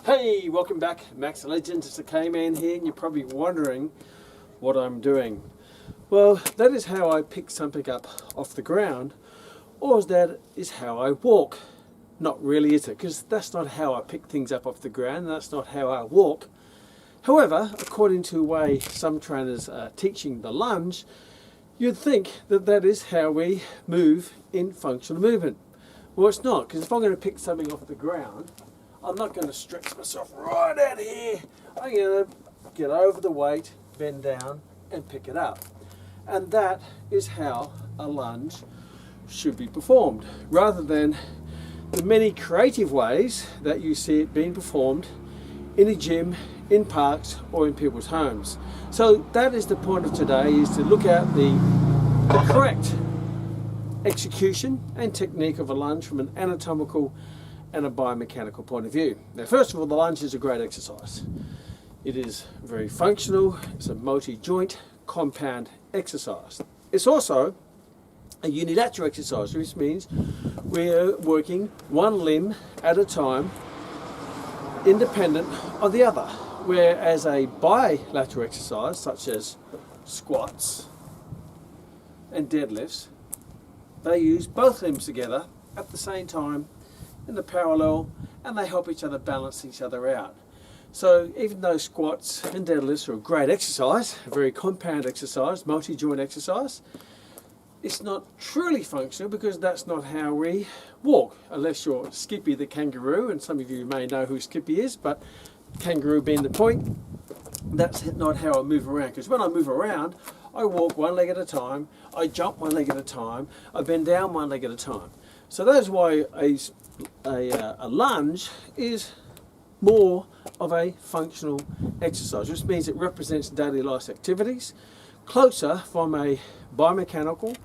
Hey, welcome back, Max Legend. It's the Kman here, and you're probably wondering what I'm doing. Well, that is how I pick something up off the ground, or that is how I walk. Not really, is it? Because that's not how I pick things up off the ground, and that's not how I walk. However, according to the way some trainers are teaching the lunge, you'd think that that is how we move in functional movement. Well, it's not, because if I'm going to pick something off the ground, I'm not going to stretch myself right out here. I'm going to get over the weight, bend down, and pick it up. And that is how a lunge should be performed, rather than the many creative ways that you see it being performed in a gym, in parks, or in people's homes. So that is the point of today, is to look at the correct execution and technique of a lunge from an anatomical and a biomechanical point of view. Now, first of all, the lunge is a great exercise. It is very functional. It's a multi-joint compound exercise. It's also a unilateral exercise, which means we're working one limb at a time, independent of the other. Whereas a bilateral exercise, such as squats and deadlifts, they use both limbs together at the same time in the parallel, and they help each other balance each other out. So even though squats and deadlifts are a great exercise, a very compound exercise, multi-joint exercise, it's not truly functional because that's not how we walk, unless you're Skippy the kangaroo, and some of you may know who Skippy is, but kangaroo being the point, that's not how I move around. Because when I move around, I walk one leg at a time, I jump one leg at a time, I bend down one leg at a time. So that's why a lunge is more of a functional exercise, which means it represents daily life activities, closer from a biomechanical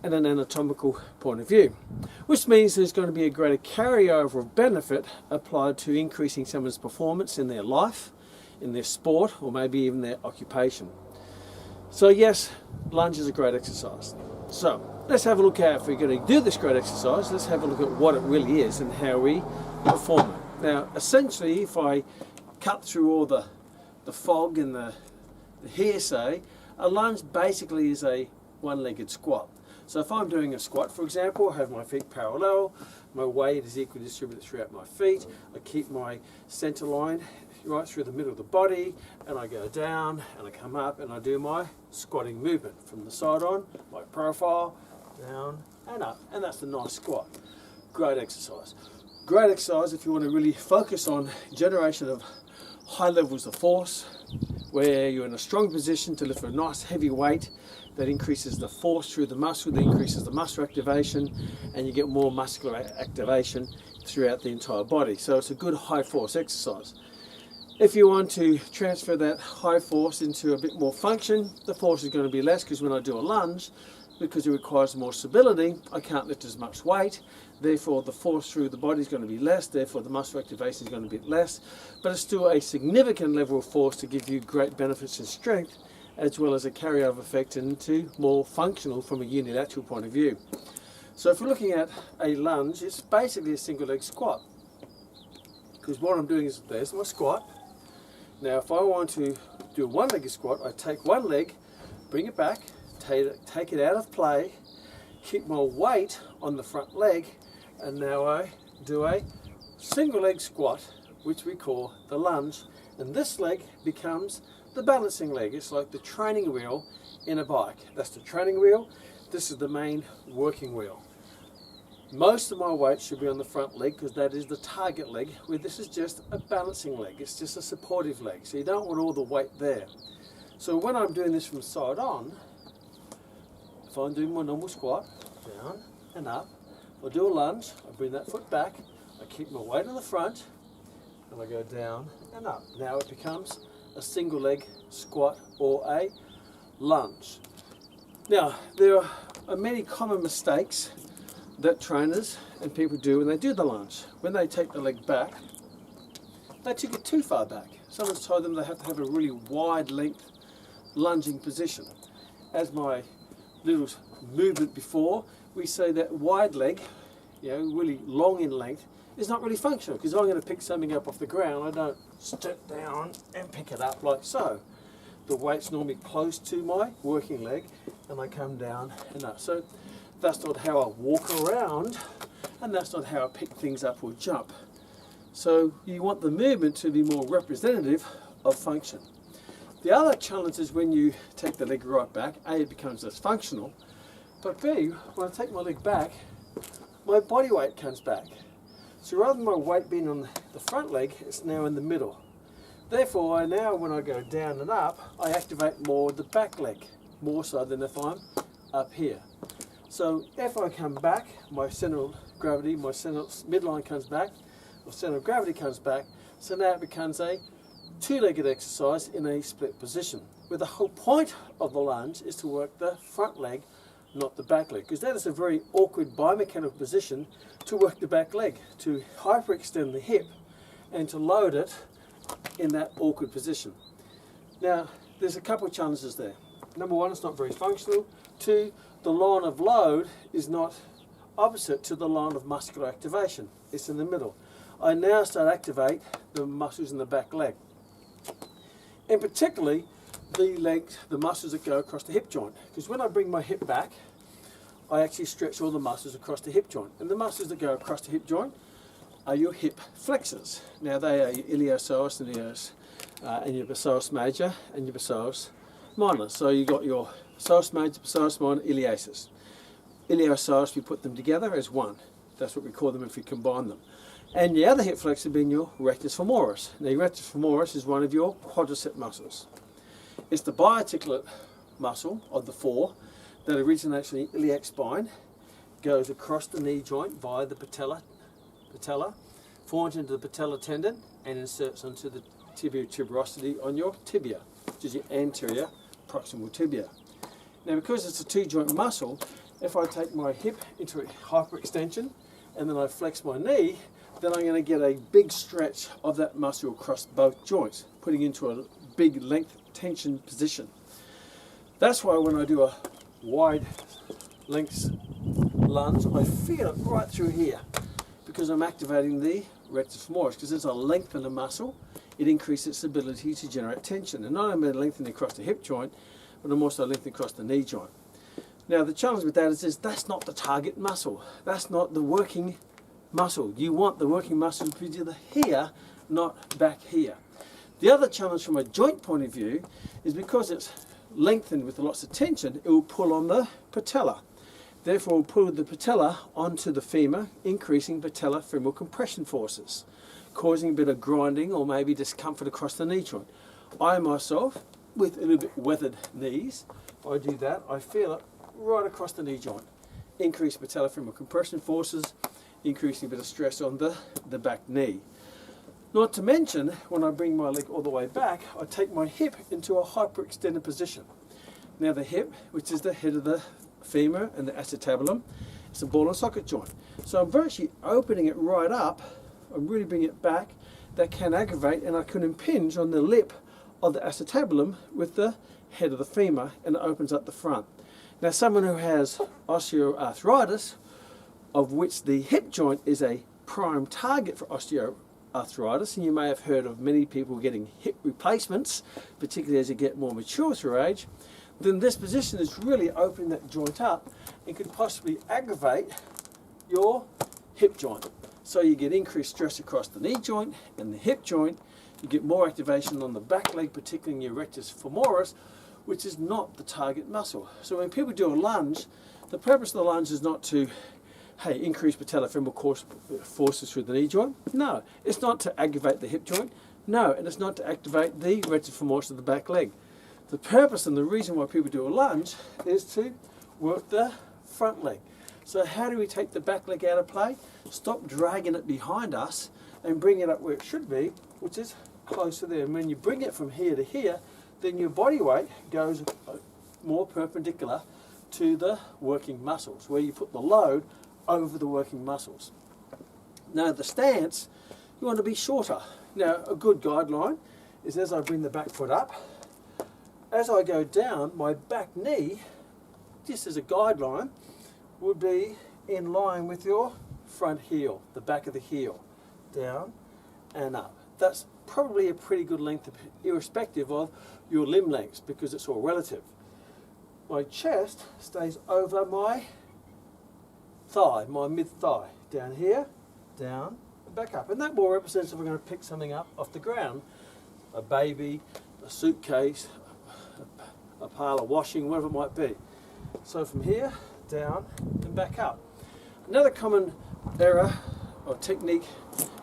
and an anatomical point of view, which means there's going to be a greater carryover of benefit applied to increasing someone's performance in their life, in their sport, or maybe even their occupation. So yes, lunge is a great exercise. So let's have a look at, if we're going to do this great exercise, let's have a look at what it really is and how we perform it. Now, essentially, if I cut through all the fog and the hearsay, a lunge basically is a one-legged squat. So if I'm doing a squat, for example, I have my feet parallel, my weight is equally distributed throughout my feet, I keep my center line right through the middle of the body, and I go down and I come up and I do my squatting movement from the side on, my profile, down and up, and that's the nice squat. Great exercise. Great exercise if you want to really focus on generation of high levels of force, where you're in a strong position to lift a nice heavy weight that increases the force through the muscle, that increases the muscle activation, and you get more muscular activation throughout the entire body. So it's a good high force exercise. If you want to transfer that high force into a bit more function, the force is going to be less, because when I do a lunge, because it requires more stability, I can't lift as much weight, therefore the force through the body is going to be less, therefore the muscle activation is going to be less, but it's still a significant level of force to give you great benefits in strength, as well as a carryover effect into more functional from a unilateral point of view. So if we're looking at a lunge, it's basically a single leg squat, because what I'm doing is, there's my squat. Now if I want to do a one-legged squat, I take one leg, bring it back, take it out of play, keep my weight on the front leg, and now I do a single leg squat, which we call the lunge, and this leg becomes the balancing leg. It's like the training wheel in a bike. That's the training wheel, this is the main working wheel. Most of my weight should be on the front leg, because that is the target leg, where this is just a balancing leg, it's just a supportive leg, so you don't want all the weight there. So when I'm doing this from side on, if I'm doing my normal squat, down and up, I'll do a lunge, I bring that foot back, I keep my weight on the front, and I go down and up. Now it becomes a single leg squat or a lunge. Now, there are many common mistakes that trainers and people do when they do the lunge. When they take the leg back, they took it too far back. Someone's told them they have to have a really wide length lunging position. As my little movement before, we say that wide leg really long in length, is not really functional, because I'm going to pick something up off the ground. I don't step down and pick it up like so. The weight's normally close to my working leg, and I come down and up. So that's not how I walk around, and that's not how I pick things up or jump. So you want the movement to be more representative of function. The other challenge is when you take the leg right back, A, it becomes less functional, but B, when I take my leg back, my body weight comes back. So rather than my weight being on the front leg, it's now in the middle. Therefore, now when I go down and up, I activate more the back leg, more so than if I'm up here. So if I come back, my center of gravity, my center midline comes back, or center of gravity comes back, so now it becomes a two-legged exercise in a split position, where the whole point of the lunge is to work the front leg, not the back leg, because that is a very awkward biomechanical position to work the back leg, to hyperextend the hip and to load it in that awkward position. Now, there's a couple of challenges there. Number one, it's not very functional. Two, the line of load is not opposite to the line of muscular activation. It's in the middle. I now start to activate the muscles in the back leg. And particularly the muscles that go across the hip joint. Because when I bring my hip back, I actually stretch all the muscles across the hip joint. And the muscles that go across the hip joint are your hip flexors. Now they are your iliopsoas and your psoas major and your psoas minor. So you've got your psoas major, psoas minor, iliopsoas. Iliopsoas, we put them together as one. That's what we call them if we combine them. And the other hip flexor being your rectus femoris. Now your rectus femoris is one of your quadricep muscles. It's the biarticulate muscle of the four that originates in the iliac spine, goes across the knee joint via the patella, forms into the patella tendon and inserts onto the tibia tuberosity on your tibia, which is your anterior proximal tibia. Now because it's a two-joint muscle, if I take my hip into a hyperextension and then I flex my knee, then I'm going to get a big stretch of that muscle across both joints, putting into a big length tension position. That's why when I do a wide length lunge, I feel it right through here, because I'm activating the rectus femoris. Because as I lengthen the muscle, it increases its ability to generate tension. And not only am I lengthening across the hip joint, but I'm also lengthening across the knee joint. Now the challenge with that is that's not the target muscle. That's not the working muscle. You want the working muscle to be either here, not back here. The other challenge from a joint point of view is because it's lengthened with lots of tension, it will pull on the patella. Therefore, it will pull the patella onto the femur, increasing patellofemoral compression forces, causing a bit of grinding or maybe discomfort across the knee joint. I myself, with a little bit weathered knees, I do that, I feel it right across the knee joint. Increased patellofemoral compression forces, increasing a bit of stress on the back knee. Not to mention, when I bring my leg all the way back, I take my hip into a hyperextended position. Now the hip, which is the head of the femur and the acetabulum, it's a ball and socket joint. So I'm virtually opening it right up, I'm really bringing it back. That can aggravate, and I can impinge on the lip of the acetabulum with the head of the femur, and it opens up the front. Now someone who has osteoarthritis, of which the hip joint is a prime target for osteoarthritis, and you may have heard of many people getting hip replacements, particularly as you get more mature through age, then this position is really opening that joint up and could possibly aggravate your hip joint. So you get increased stress across the knee joint and the hip joint, you get more activation on the back leg, particularly in your rectus femoris, which is not the target muscle. So when people do a lunge, the purpose of the lunge is not to increase patellofemoral forces through the knee joint. No, it's not to aggravate the hip joint. No, and it's not to activate the rectus femoris of the back leg. The purpose and the reason why people do a lunge is to work the front leg. So how do we take the back leg out of play? Stop dragging it behind us and bring it up where it should be, which is closer there. And when you bring it from here to here, then your body weight goes more perpendicular to the working muscles, where you put the load over the working muscles. Now the stance, you want to be shorter. Now a good guideline is as I bring the back foot up, as I go down, my back knee, just as a guideline, would be in line with your front heel, the back of the heel, down and up. That's probably a pretty good length, irrespective of your limb lengths, because it's all relative. My chest stays over my thigh, my mid-thigh, down here, down, and back up. And that more represents if we're going to pick something up off the ground, a baby, a suitcase, a pile of washing, whatever it might be. So from here, down, and back up. Another common error or technique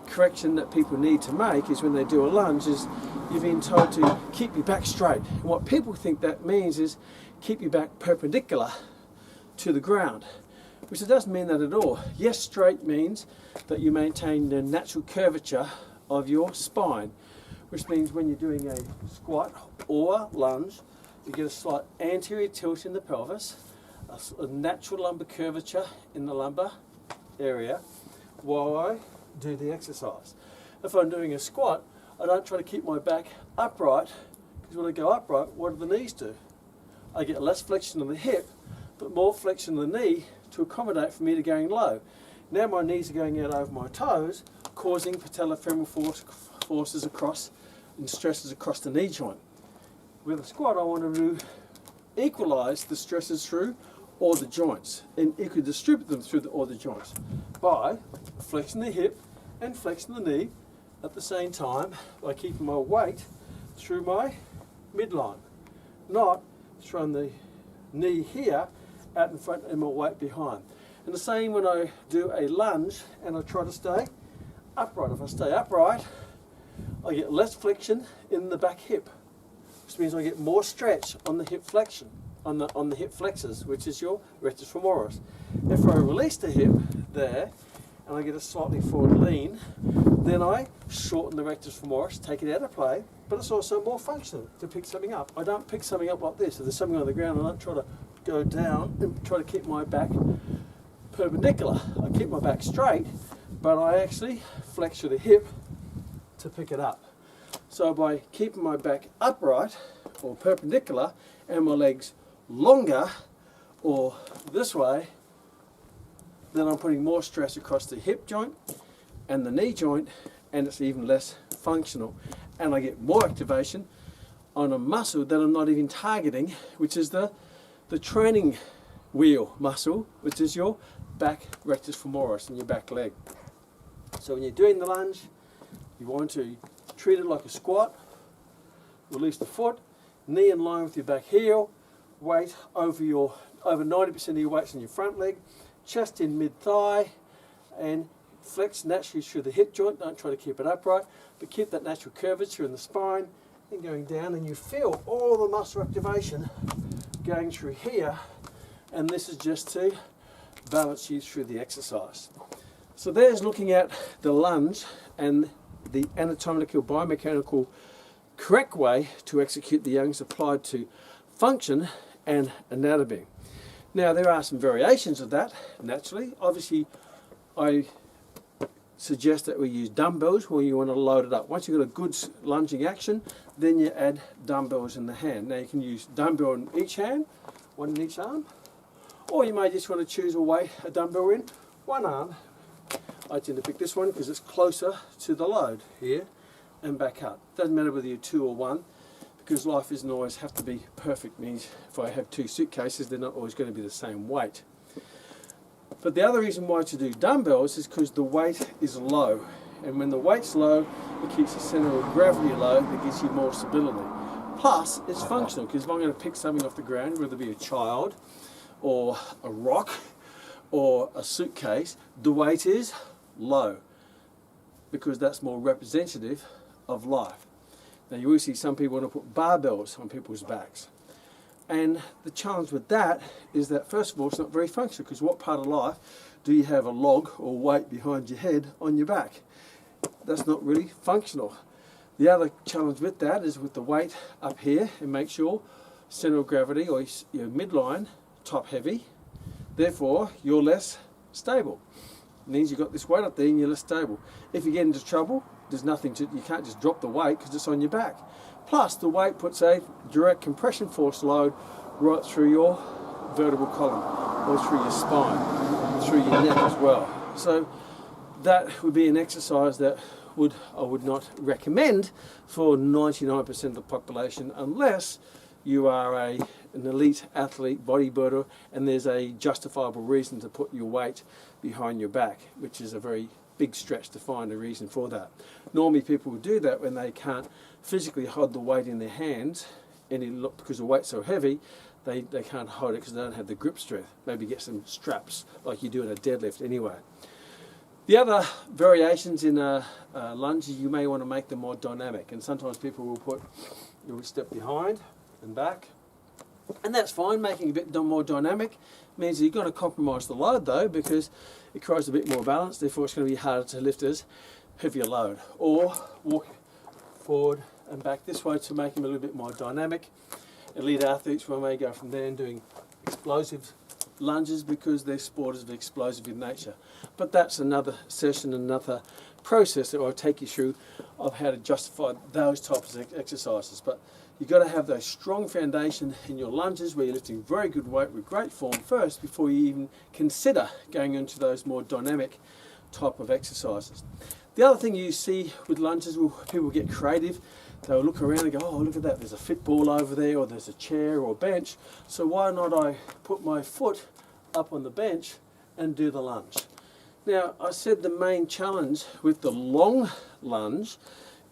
correction that people need to make is when they do a lunge is you've been told to keep your back straight. And what people think that means is keep your back perpendicular to the ground, which it doesn't mean that at all. Yes, straight means that you maintain the natural curvature of your spine, which means when you're doing a squat or lunge, you get a slight anterior tilt in the pelvis, a natural lumbar curvature in the lumbar area while I do the exercise. If I'm doing a squat, I don't try to keep my back upright, because when I go upright, what do the knees do? I get less flexion of the hip, but more flexion of the knee to accommodate for me to going low. Now my knees are going out over my toes, causing patellofemoral forces across and stresses across the knee joint. With a squat, I want to equalise the stresses through all the joints and equally distribute them through all the joints by flexing the hip and flexing the knee at the same time by keeping my weight through my midline, not throwing the knee here out in front and my weight behind. And the same when I do a lunge and I try to stay upright. If I stay upright, I get less flexion in the back hip, which means I get more stretch on the hip flexion, on the hip flexors, which is your rectus femoris. If I release the hip there and I get a slightly forward lean, then I shorten the rectus femoris, take it out of play, but it's also more functional to pick something up. I don't pick something up like this. If there's something on the ground, I don't try to go down and try to keep my back perpendicular. I keep my back straight, but I actually flex through the hip to pick it up. So by keeping my back upright or perpendicular and my legs longer or this way, then I'm putting more stress across the hip joint and the knee joint, and it's even less functional. And I get more activation on a muscle that I'm not even targeting, which is the training wheel muscle, which is your back rectus femoris and your back leg. So when you're doing the lunge, you want to treat it like a squat, release the foot, knee in line with your back heel, weight over 90% of your weight's in your front leg, chest in mid-thigh, and flex naturally through the hip joint. Don't try to keep it upright, but keep that natural curvature in the spine and going down, and you feel all the muscle activation going through here, and this is just to balance you through the exercise. So there's looking at the lunge and the anatomical biomechanical correct way to execute the Young's applied to function and anatomy. Now there are some variations of that, naturally. Obviously I suggest that we use dumbbells where you want to load it up. Once you've got a good lunging action, then you add dumbbells in the hand. Now you can use dumbbell in each hand, one in each arm, or you may just want to choose a dumbbell in one arm. I tend to pick this one because it's closer to the load here and back up. Doesn't matter whether you're two or one, because life doesn't always have to be perfect. Means if I have two suitcases, they're not always going to be the same weight. But the other reason why to do dumbbells is because the weight is low, and when the weight's low, it keeps the center of gravity low, it gives you more stability. Plus, it's functional, because if I'm going to pick something off the ground, whether it be a child or a rock or a suitcase, the weight is low, because that's more representative of life. Now you will see some people want to put barbells on people's backs, and the challenge with that is that first of all it's not very functional, because what part of life do you have a log or weight behind your head on your back? That's not really functional. The other challenge with that is with the weight up here, it makes your center of gravity or your midline top heavy, therefore you're less stable. It means you've got this weight up there and you're less stable. If you get into trouble, there's nothing to, you can't just drop the weight because it's on your back. Plus the weight puts a direct compression force load right through your vertebral column or through your spine, through your neck as well. So that would be an exercise that I would not recommend for 99% of the population unless you are an elite athlete, bodybuilder, and there's a justifiable reason to put your weight behind your back, which is a very big stretch to find a reason for that. Normally people will do that when they can't physically hold the weight in their hands, and because the weight's so heavy, they can't hold it because they don't have the grip strength. Maybe get some straps like you do in a deadlift anyway. The other variations in lunges, you may want to make them more dynamic, and sometimes people will step behind and back, and that's fine. Making it a bit more dynamic means that you've got to compromise the load though, because it creates a bit more balance, therefore it's going to be harder to lift as heavier load. Or walk forward and back this way to make them a little bit more dynamic. Elite athletes may go from there and doing explosive lunges because their sport is explosive in nature. But that's another session, another process that I'll take you through of how to justify those types of exercises. But you've got to have those strong foundation in your lunges where you're lifting very good weight with great form first before you even consider going into those more dynamic type of exercises. The other thing you see with lunges, people get creative. They'll look around and go, oh, look at that, there's a fit ball over there, or there's a chair or a bench, so why not I put my foot up on the bench and do the lunge? Now, I said the main challenge with the long lunge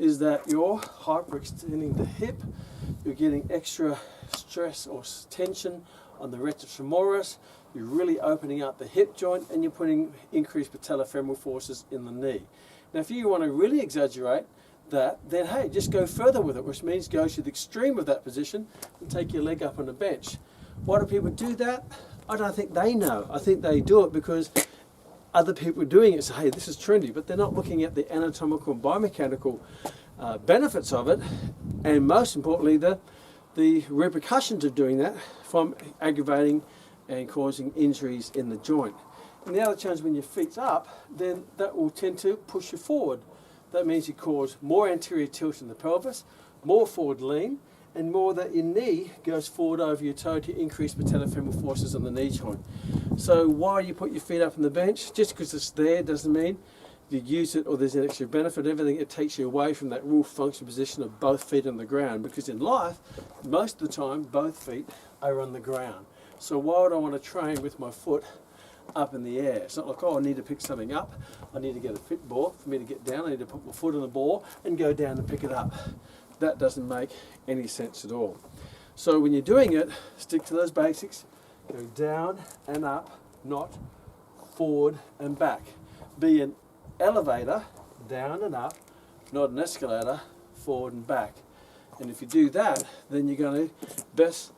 is that you're hyperextending the hip, you're getting extra stress or tension on the rectus femoris, you're really opening up the hip joint, and you're putting increased patellofemoral forces in the knee. Now, if you want to really exaggerate that, then hey, just go further with it, which means go to the extreme of that position and take your leg up on the bench. Why do people do that? I don't think they know. I think they do it because other people are doing it, say, hey, this is trendy, but they're not looking at the anatomical and biomechanical benefits of it, and most importantly, the repercussions of doing that from aggravating and causing injuries in the joint. And the other challenge, when your feet's up, then that will tend to push you forward. That means you cause more anterior tilt in the pelvis, more forward lean, and more that your knee goes forward over your toe to increase patellofemoral forces on the knee joint. So why you put your feet up on the bench? Just because it's there doesn't mean you use it or there's an extra benefit. Everything, it takes you away from that real functional position of both feet on the ground, because in life, most of the time, both feet are on the ground. So why would I want to train with my foot up in the air? It's not like, oh, I need to pick something up, I need to get a fit ball. For me to get down, I need to put my foot on the ball and go down and pick it up. That doesn't make any sense at all. So when you're doing it, stick to those basics. Go down and up, not forward and back. Be an elevator, down and up, not an escalator, forward and back. And if you do that, then you're going to best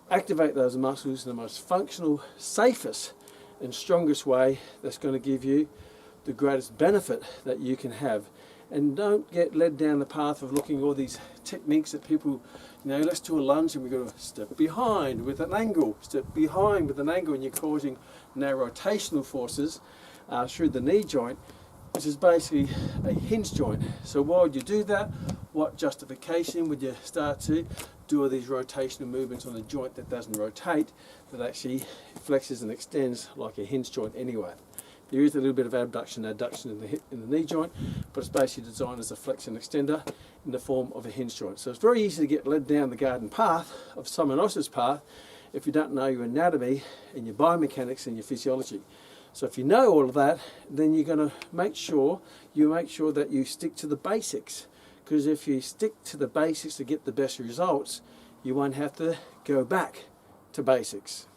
activate those muscles in the most functional, safest and strongest way that's going to give you the greatest benefit that you can have. And don't get led down the path of looking at all these techniques that people, let's do a lunge and we've got to step behind with an angle, step behind with an angle, and you're causing now rotational forces through the knee joint, which is basically a hinge joint. So why would you do that? What justification would you start to do all these rotational movements on a joint that doesn't rotate, that actually flexes and extends like a hinge joint anyway? There is a little bit of abduction and adduction in the hip, in the knee joint, but it's basically designed as a flexion extender in the form of a hinge joint. So it's very easy to get led down the garden path of someone else's path if you don't know your anatomy and your biomechanics and your physiology. So if you know all of that, then you're going to make sure that you stick to the basics, because if you stick to the basics to get the best results, you won't have to go back to basics.